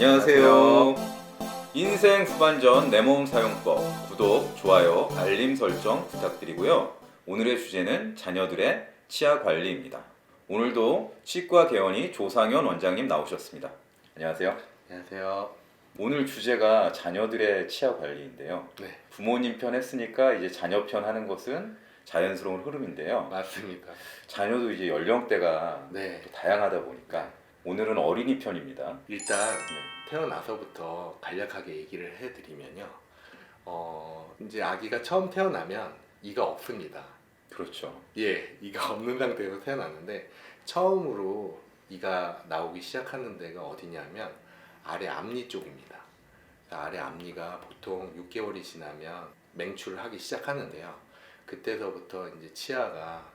안녕하세요. 인생 후반전 내 몸 사용법 구독, 좋아요, 알림 설정 부탁드리고요. 오늘의 주제는 자녀들의 치아 관리입니다. 오늘도 치과 개원이 조상현 원장님 나오셨습니다. 안녕하세요. 안녕하세요. 오늘 주제가 자녀들의 치아 관리인데요. 네, 부모님 편 했으니까 이제 자녀 편 하는 것은 자연스러운 흐름인데요. 맞습니다. 자녀도 이제 연령대가 네, 또 다양하다 보니까 오늘은 어린이 편입니다. 일단 네. 태어나서부터 간략하게 얘기를 해드리면요. 이제 아기가 처음 태어나면 이가 없습니다. 그렇죠. 예, 이가 없는 상태에서 태어났는데 처음으로 이가 나오기 시작하는 데가 어디냐면 아래 앞니 쪽입니다. 아래 앞니가 보통 6개월이 지나면 맹출을 하기 시작하는데요. 그때서부터 이제 치아가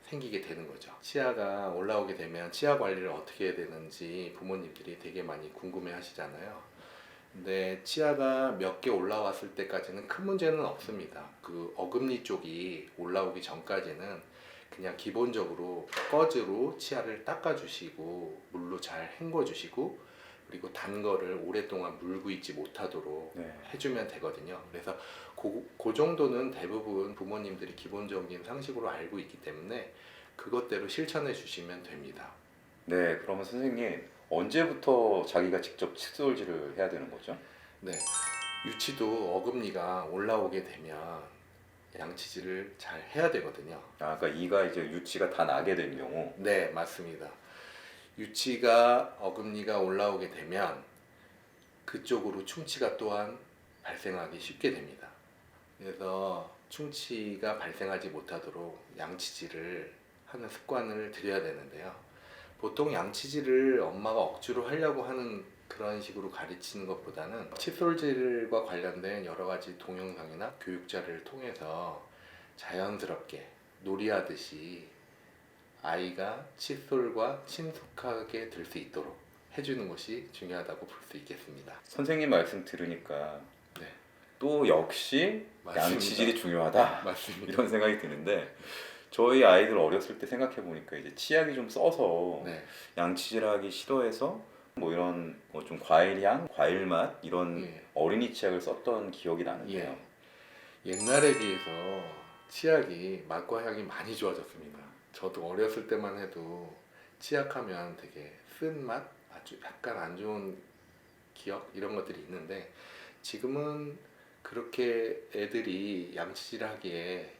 생기게 되는 거죠. 치아가 올라오게 되면 치아 관리를 어떻게 해야 되는지 부모님들이 되게 많이 궁금해 하시잖아요. 근데 치아가 몇 개 올라왔을 때까지는 큰 문제는 없습니다. 그 어금니 쪽이 올라오기 전까지는 그냥 기본적으로 꺼즈로 치아를 닦아주시고 물로 잘 헹궈주시고 그리고 단 거를 오랫동안 물고 있지 못하도록 네. 해주면 되거든요. 그래서 그 정도는 대부분 부모님들이 기본적인 상식으로 알고 있기 때문에 그것대로 실천해 주시면 됩니다. 네, 그러면 선생님 언제부터 자기가 직접 칫솔질을 해야 되는 거죠? 네, 유치도 어금니가 올라오게 되면 양치질을 잘 해야 되거든요. 아, 그러니까 이가 이제 유치가 다 나게 된 경우. 네, 맞습니다. 유치가 어금니가 올라오게 되면 그쪽으로 충치가 또한 발생하기 쉽게 됩니다. 그래서 충치가 발생하지 못하도록 양치질을 하는 습관을 들여야 되는데요. 보통 양치질을 엄마가 억지로 하려고 하는 그런 식으로 가르치는 것보다는 칫솔질과 관련된 여러 가지 동영상이나 교육자를 통해서 자연스럽게 놀이하듯이 아이가 칫솔과 친숙하게 들 수 있도록 해주는 것이 중요하다고 볼 수 있겠습니다. 선생님 말씀 들으니까 네, 또 역시 맞습니다. 양치질이 중요하다 맞습니다. 이런 생각이 드는데 저희 아이들 어렸을 때 생각해 보니까 이제 치약이 좀 써서 네, 양치질하기 싫어해서 뭐 이런 뭐 좀 과일 향, 과일 맛 이런 예. 어린이 치약을 썼던 기억이 나는데요. 옛날에 비해서 치약이 맛과 향이 많이 좋아졌습니다. 저도 어렸을 때만 해도 치약하면 되게 쓴 맛, 아주 약간 안 좋은 기억 이런 것들이 있는데 지금은 그렇게 애들이 양치질하기에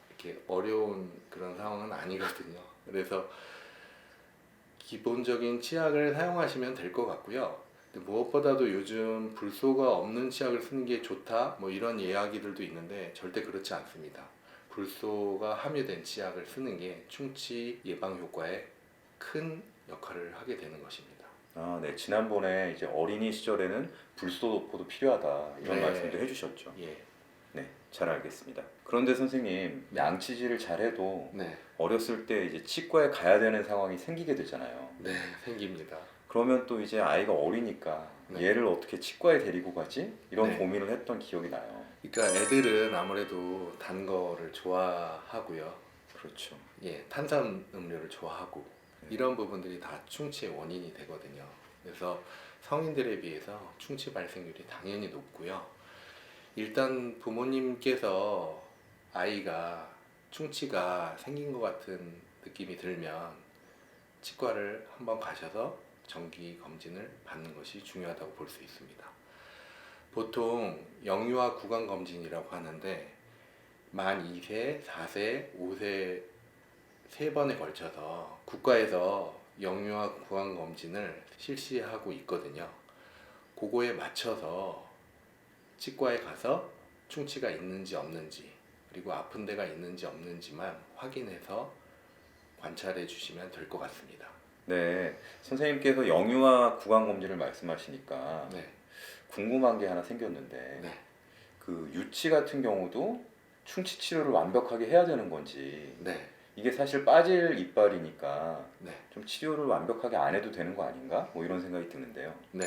이렇게 어려운 그런 상황은 아니거든요. 그래서 기본적인 치약을 사용하시면 될 것 같고요. 근데 무엇보다도 요즘 불소가 없는 치약을 쓰는 게 좋다 뭐 이런 이야기들도 있는데 절대 그렇지 않습니다. 불소가 함유된 치약을 쓰는 게 충치 예방 효과에 큰 역할을 하게 되는 것입니다. 아, 네. 지난번에 이제 어린이 시절에는 불소도포도 필요하다 이런 네. 말씀도 해주셨죠. 예, 네, 잘 알겠습니다. 그런데 선생님, 양치질을 잘해도 네, 어렸을 때 이제 치과에 가야 되는 상황이 생기게 되잖아요. 네, 생깁니다. 그러면 또 이제 아이가 어리니까 네. 얘를 어떻게 치과에 데리고 가지? 이런 네. 고민을 했던 기억이 나요. 그러니까 애들은 아무래도 단 거를 좋아하고요. 그렇죠. 예, 탄산 음료를 좋아하고 네. 이런 부분들이 다 충치의 원인이 되거든요. 그래서 성인들에 비해서 충치 발생률이 당연히 높고요. 일단 부모님께서 아이가 충치가 생긴 것 같은 느낌이 들면 치과를 한번 가셔서 정기 검진을 받는 것이 중요하다고 볼 수 있습니다. 보통 영유아 구강 검진이라고 하는데 만 2세, 4세, 5세 세 번에 걸쳐서 국가에서 영유아 구강 검진을 실시하고 있거든요. 그거에 맞춰서 치과에 가서 충치가 있는지 없는지 그리고 아픈 데가 있는지 없는지만 확인해서 관찰해 주시면 될 것 같습니다. 네, 선생님께서 영유아 구강 검진을 말씀하시니까 네, 궁금한 게 하나 생겼는데 네, 그 유치 같은 경우도 충치 치료를 완벽하게 해야 되는 건지 네, 이게 사실 빠질 이빨이니까 네, 좀 치료를 완벽하게 안 해도 되는 거 아닌가? 뭐 이런 생각이 드는데요. 네.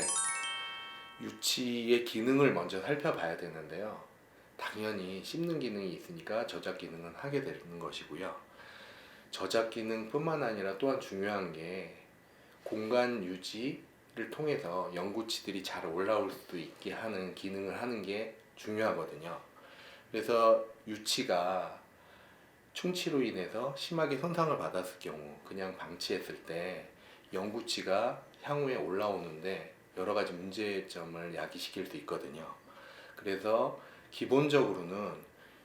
유치의 기능을 먼저 살펴봐야 되는데요. 당연히 씹는 기능이 있으니까 저작 기능은 하게 되는 것이고요. 저작 기능뿐만 아니라 또한 중요한 게 공간 유지, 통해서 영구치들이 잘 올라올 수 있게 하는 기능을 하는 게 중요하거든요. 그래서 유치가 충치로 인해서 심하게 손상을 받았을 경우 그냥 방치했을 때 영구치가 향후에 올라오는데 여러 가지 문제점을 야기시킬 수 있거든요. 그래서 기본적으로는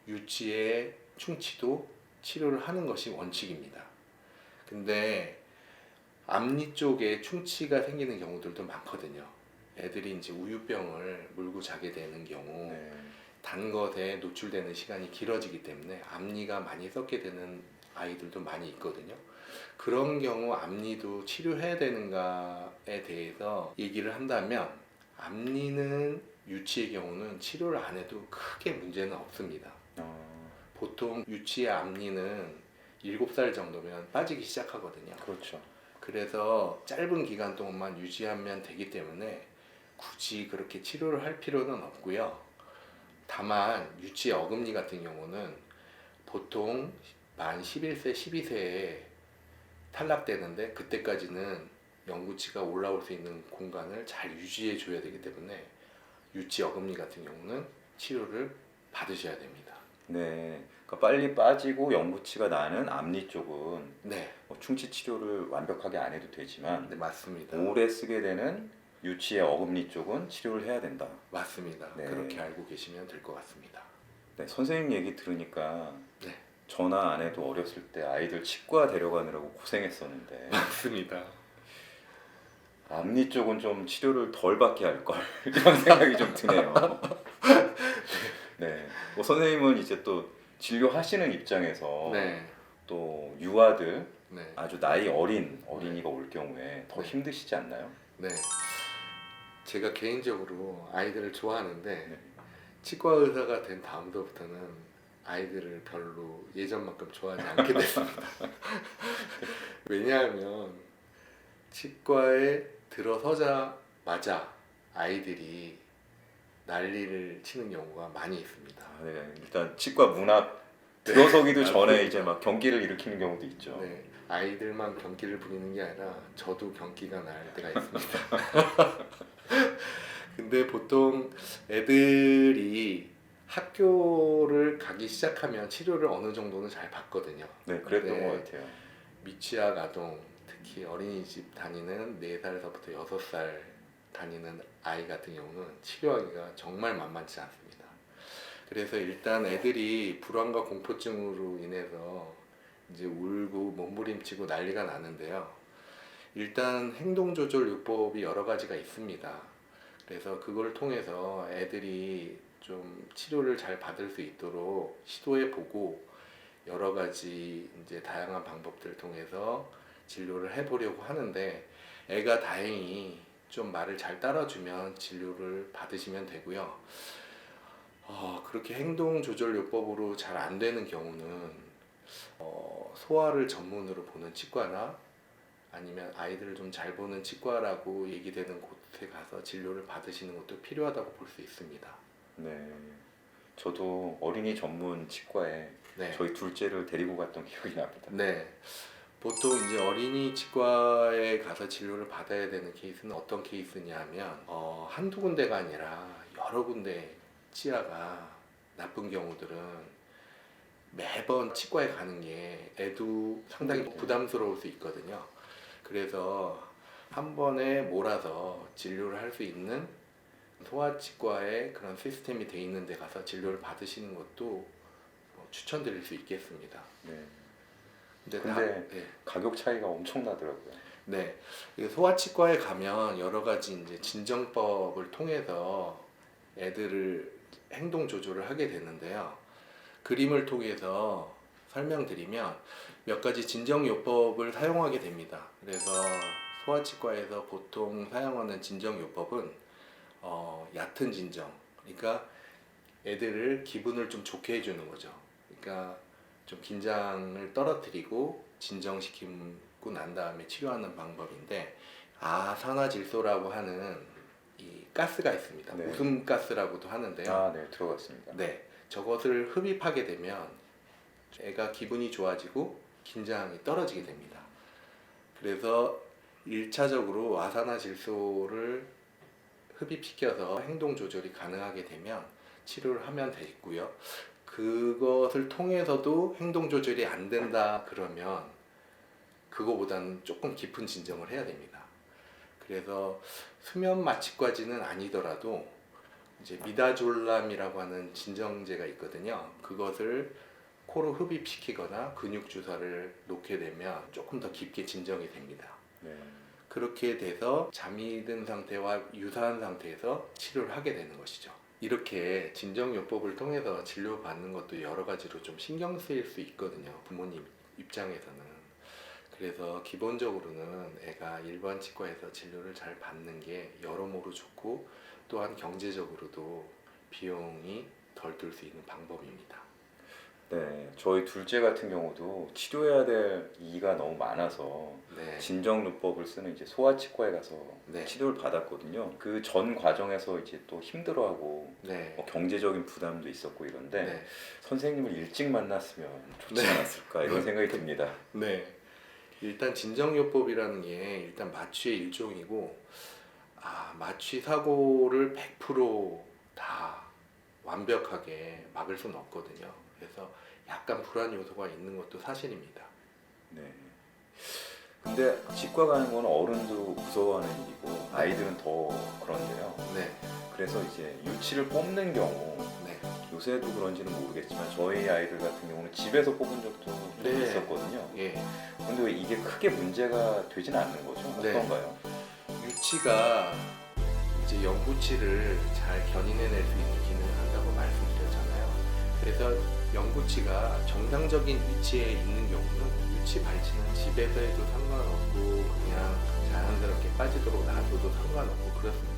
유치의 충치도 치료를 하는 것이 원칙입니다. 근데 앞니 쪽에 충치가 생기는 경우들도 많거든요. 애들이 이제 우유병을 물고 자게 되는 경우 네. 단 것에 노출되는 시간이 길어지기 때문에 앞니가 많이 썩게 되는 아이들도 많이 있거든요. 그런 경우 앞니도 치료해야 되는가에 대해서 얘기를 한다면 앞니는 유치의 경우는 치료를 안 해도 크게 문제는 없습니다. 보통 유치의 앞니는 7살 정도면 빠지기 시작하거든요. 그렇죠. 그래서 짧은 기간 동안만 유지하면 되기 때문에 굳이 그렇게 치료를 할 필요는 없고요. 다만 유치 어금니 같은 경우는 보통 만 11세, 12세에 탈락되는데 그때까지는 영구치가 올라올 수 있는 공간을 잘 유지해 줘야 되기 때문에 유치 어금니 같은 경우는 치료를 받으셔야 됩니다. 네. 그러니까 빨리 빠지고 영구치가 나는 앞니 쪽은 네, 충치 치료를 완벽하게 안 해도 되지만 네 맞습니다. 오래 쓰게 되는 유치의 어금니 쪽은 치료를 해야 된다. 맞습니다. 네. 그렇게 알고 계시면 될 것 같습니다. 네, 선생님 얘기 들으니까 네. 저나 아내도 어렸을 때 아이들 치과 데려가느라고 고생했었는데 맞습니다. 앞니 쪽은 좀 치료를 덜 받게 할 걸 이런 생각이 좀 드네요. 네, 뭐 선생님은 이제 또 진료하시는 입장에서 네, 또 유아들 네, 아주 나이 어린 어린이가 올 경우에 더 네. 힘드시지 않나요? 네. 제가 개인적으로 아이들을 좋아하는데 네. 치과 의사가 된 다음부터는 아이들을 별로 예전만큼 좋아하지 않게 됐습니다. 왜냐하면 치과에 들어서자마자 아이들이 난리를 치는 경우가 많이 있습니다. 네, 일단 치과 문 앞 들어서기도 전에 맞습니다. 이제 막 경기를 일으키는 경우도 있죠. 네, 아이들만 경기를 부리는 게 아니라 저도 경기가 날 때가 있습니다. 근데 보통 애들이 학교를 가기 시작하면 치료를 어느 정도는 잘 받거든요. 네, 그랬던 네. 것 같아요. 미취학 아동, 특히 어린이집 다니는 4살서부터 6살 다니는 아이 같은 경우는 치료하기가 정말 만만치 않습니다. 그래서 일단 애들이 불안과 공포증으로 인해서 이제 울고 몸부림치고 난리가 나는데요. 일단 행동조절요법이 여러 가지가 있습니다. 그래서 그걸 통해서 애들이 좀 치료를 잘 받을 수 있도록 시도해 보고 여러 가지 이제 다양한 방법들을 통해서 진료를 해보려고 하는데 애가 다행히 좀 말을 잘 따라주면 진료를 받으시면 되고요. 그렇게 행동조절요법으로 잘 안 되는 경우는 소아를 전문으로 보는 치과나 아니면 아이들을 좀 잘 보는 치과라고 얘기되는 곳에 가서 진료를 받으시는 것도 필요하다고 볼 수 있습니다. 네, 저도 어린이 전문 치과에 네. 저희 둘째를 데리고 갔던 기억이 납니다. 네. 보통 이제 어린이 치과에 가서 진료를 받아야 되는 케이스는 어떤 케이스냐면 한두 군데가 아니라 여러 군데 치아가 나쁜 경우들은 매번 치과에 가는 게 애도 상당히 부담스러울 수 있거든요. 그래서 한 번에 몰아서 진료를 할 수 있는 소아치과에 그런 시스템이 돼 있는 데 가서 진료를 받으시는 것도 추천드릴 수 있겠습니다. 네. 근데 네. 가격 차이가 엄청나더라고요. 네, 이 소아치과에 가면 여러 가지 이제 진정법을 통해서 애들을 행동 조절을 하게 되는데요. 그림을 통해서 설명드리면 몇 가지 진정요법을 사용하게 됩니다. 그래서 소아치과에서 보통 사용하는 진정요법은 얕은 진정, 그러니까 애들을 기분을 좀 좋게 해주는 거죠. 그러니까 좀 긴장을 떨어뜨리고 진정시키고 난 다음에 치료하는 방법인데 아산화질소라고 하는 이 가스가 있습니다. 네. 웃음가스라고도 하는데요. 아, 네, 들어갔습니다. 네, 저것을 흡입하게 되면 애가 기분이 좋아지고 긴장이 떨어지게 됩니다. 그래서 1차적으로 아산화질소를 흡입시켜서 행동 조절이 가능하게 되면 치료를 하면 되고요. 그것을 통해서도 행동 조절이 안 된다 그러면 그거보다는 조금 깊은 진정을 해야 됩니다. 그래서 수면 마취까지는 아니더라도 이제 미다졸람이라고 하는 진정제가 있거든요. 그것을 코로 흡입시키거나 근육 주사를 놓게 되면 조금 더 깊게 진정이 됩니다. 네. 그렇게 돼서 잠이 든 상태와 유사한 상태에서 치료를 하게 되는 것이죠. 이렇게 진정요법을 통해서 진료받는 것도 여러 가지로 좀 신경 쓰일 수 있거든요. 부모님 입장에서는. 그래서 기본적으로는 애가 일반 치과에서 진료를 잘 받는 게 여러모로 좋고 또한 경제적으로도 비용이 덜 들 수 있는 방법입니다. 네, 저희 둘째 같은 경우도 치료해야 될 이가 너무 많아서 네. 진정요법을 쓰는 이제 소아치과에 가서 네. 치료를 받았거든요. 그 전 과정에서 이제 또 힘들어하고 네. 뭐 경제적인 부담도 있었고 이런데 네. 선생님을 일찍 만났으면 좋지 네. 않았을까 이런 생각이 듭니다. 네. 일단 진정요법이라는 게 일단 마취의 일종이고 마취 사고를 100% 완벽하게 막을 수는 없거든요. 그래서 약간 불안 요소가 있는 것도 사실입니다. 네. 근데 치과 가는 건 어른도 무서워하는 일이고 아이들은 더 그런데요. 네, 그래서 이제 유치를 뽑는 경우 네, 요새도 그런지는 모르겠지만 저희 아이들 같은 경우는 집에서 뽑은 적도 좀 네. 있었거든요. 예. 근데 왜 이게 크게 문제가 되진 않는 거죠? 네. 어떤가요? 유치가 이제 영구치를 잘 견인해낼 수 있는 기능을 한다고 말씀드렸잖아요. 그래서 영구치가 정상적인 위치에 있는 경우는 유치 발치는 집에서 해도 상관없고 그냥 자연스럽게 빠지도록 놔둬도 상관없고 그렇습니다.